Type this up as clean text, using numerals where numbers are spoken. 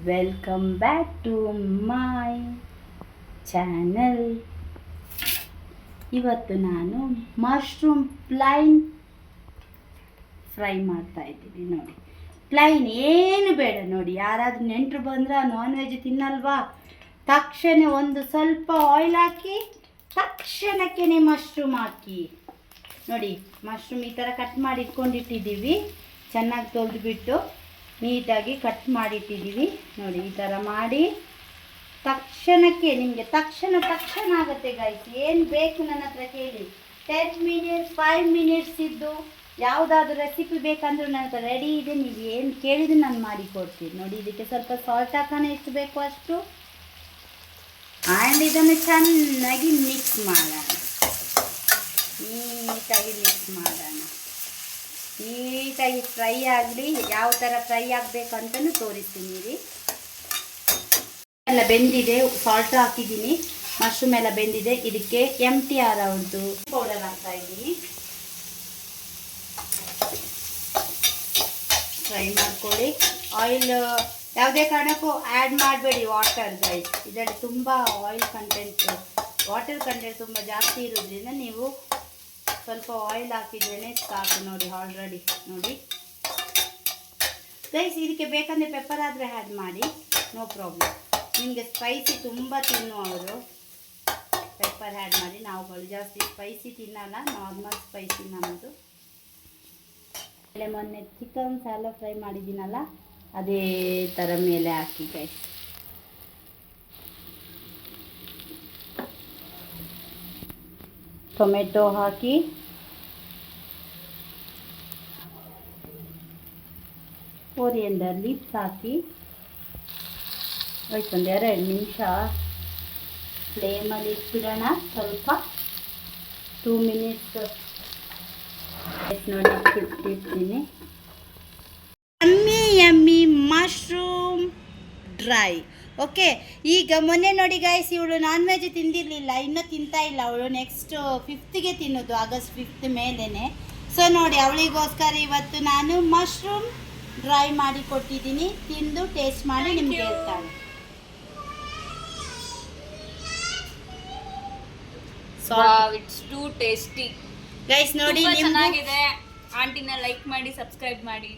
Welcome back to my channel. ಇವತ್ತು ನಾನು mushroom plain fry ಮಾಡ್ತಾ ಇದ್ದೀನಿ. ನೋಡಿ, ಪ್ಲೈನ್ ಏನು ಬೇಡ. ನೋಡಿ, ಯಾರಾದರೂ ನೆಂಟರು ಬಂದ್ರೆ ನಾನ್ ವೆಜ್ ತಿನ್ನಲ್ವಾ, ತಕ್ಷಣ ಒಂದು ಸ್ವಲ್ಪ ಆಯಿಲ್ ಹಾಕಿ ತಕ್ಷಣಕ್ಕೆ ಮಶ್ರೂಮ್ ಹಾಕಿ. ನೋಡಿ, ಮಶ್ರೂಮ್ ಈ ಥರ ಕಟ್ ಮಾಡಿ ಇಟ್ಕೊಂಡಿಟ್ಟಿದ್ದೀವಿ. ಚೆನ್ನಾಗಿ ತೊಳೆದುಬಿಟ್ಟು ನೀಟಾಗಿ ಕಟ್ ಮಾಡಿಟ್ಟಿದ್ದೀವಿ. ನೋಡಿ, ಈ ಥರ ಮಾಡಿ ತಕ್ಷಣಕ್ಕೆ ನಿಮಗೆ ತಕ್ಷಣ ಆಗುತ್ತೆ ಗೈಸ್. ಏನು ಬೇಕು ನನ್ನ ಹತ್ರ ಕೇಳಿ. 10 ಮಿನಿಟ್ಸ್ 5 ಮಿನಿಟ್ಸ್ ಇದ್ದು ಯಾವುದಾದ್ರೂ ರೆಸಿಪಿ ಬೇಕಂದ್ರೂ ನನ್ನ ಹತ್ರ ರೆಡಿ ಇದೆ. ನೀವು ಏನು ಕೇಳಿದ್ರೆ ನಾನು ಮಾಡಿ ಕೊಡ್ತೀನಿ. ನೋಡಿ, ಇದಕ್ಕೆ ಸ್ವಲ್ಪ ಸಾಲ್ಟ್ ಹಾಕೋಣ, ಎಷ್ಟು ಬೇಕು ಅಷ್ಟು. ಆ್ಯಂಡ್ ಇದನ್ನು ಚೆನ್ನಾಗಿ ಮಿಕ್ಸ್ ಮಾಡೋಣ. ನೀಟಾಗಿ ಮಿಕ್ಸ್ ಮಾಡೋಣ. ನೀಟಾಗಿ ಫ್ರೈ ಆಗಲಿ. ಯಾವ ಥರ ಫ್ರೈ ಆಗಬೇಕಂತಲೂ ತೋರಿಸ್ತೀನಿ ರೀ. ಎಲ್ಲ ಬೆಂದಿದೆ, ಸಾಲ್ಟ್ ಹಾಕಿದ್ದೀನಿ, ಮಶ್ರೂಮ್ ಎಲ್ಲ ಬೆಂದಿದೆ. ಇದಕ್ಕೆ MTR ಅವ್ರದ್ದು ಪೌಡರ್ ಹಾಕ್ತಾ ಇದ್ದೀನಿ. ಫ್ರೈ ಮಾಡ್ಕೊಳ್ಳಿ. ಆಯಿಲ್ ಯಾವುದೇ ಕಾರಣಕ್ಕೂ ಆ್ಯಡ್ ಮಾಡಬೇಡಿ ವಾಟರ್ ಗೈಸ್. ಇದರಲ್ಲಿ ತುಂಬ ಆಯಿಲ್ ಕಂಟೆಂಟ್, ವಾಟರ್ ಕಂಟೆಂಟ್ ತುಂಬ ಜಾಸ್ತಿ ಇರೋದ್ರಿಂದ ನೀವು ಸ್ವಲ್ಪ ಆಯಿಲ್ ಹಾಕಿದ್ರೇ ಸಾಕು. ನೋಡಿ, ಆಲ್ರೆಡಿ ನೋಡಿ ಗೈಸ್. ಇದಕ್ಕೆ ಬೇಕಂದರೆ ಪೆಪ್ಪರ್ ಆದರೆ ಆ್ಯಡ್ ಮಾಡಿ, ನೋ ಪ್ರಾಬ್ಲಮ್. ನಿಮಗೆ ಸ್ಪೈಸಿ ತುಂಬ ತಿನ್ನುವವರು ಪೆಪ್ಪರ್ ಆ್ಯಡ್ ಮಾಡಿ. ನಾವುಗಳು ಜಾಸ್ತಿ ಸ್ಪೈಸಿ ತಿನ್ನಲ್ಲ, ನಾರ್ಮಲ್ ಸ್ಪೈಸಿ ನಮ್ಮದು. ಮೊನ್ನೆ ಚಿಕನ್ ಸ್ಯಾಲೋ ಫ್ರೈ ಮಾಡಿದ್ದೀನಲ್ಲ, ಅದೇ ಥರ ಮೇಲೆ ಹಾಕಿ ಗೈಸ್. ಟೊಮೆಟೊ ಹಾಕಿ ಕೊರಿಯಂಡರ್ ಲೀವ್ಸ್ ಹಾಕಿ ಒಂದು 2 ನಿಮಿಷ ಫ್ಲೇಮಲ್ಲಿ ಇಟ್ಬಿಡೋಣ. ಸ್ವಲ್ಪ 2 ಮಿನಿಟ್ಸ್ ನೋಡಿ ಇಟ್ಟಿರ್ತೀನಿ. Yummy mushroom dry. ಓಕೆ, ಈಗ ಮೊನ್ನೆ ನೋಡಿ ಗೈಸ್, ಇವಳು ನಾನ್ ವೆಜ್ ತಿಂದಿರಲಿಲ್ಲ, ಇನ್ನೂ ತಿಂತಾ ಇಲ್ಲ ಅವಳು. ನೆಕ್ಸ್ಟ್ 5th ತಿನ್ನೋದು, ಆಗಸ್ಟ್ 5 ಮೇಲೇ. ಸೊ ನೋಡಿ, ಅವಳಿಗೋಸ್ಕರ ಇವತ್ತು ನಾನು ಮಶ್ರೂಮ್ ಡ್ರೈ ಮಾಡಿ ಕೊಟ್ಟಿದ್ದೀನಿ. ತಿಂದು ಟೇಸ್ಟ್ ಮಾಡಿ ನಿಮ್ಗೆ ಹೇಳ್ತಾಳೆ. It's two tasty guys. ನೋಡಿ, ಚೆನ್ನಾಗಿದೆ. ಆಂಟಿನ ಲೈಕ್ ಮಾಡಿ, ಸಬ್ಸ್ಕ್ರೈಬ್ ಮಾಡಿ.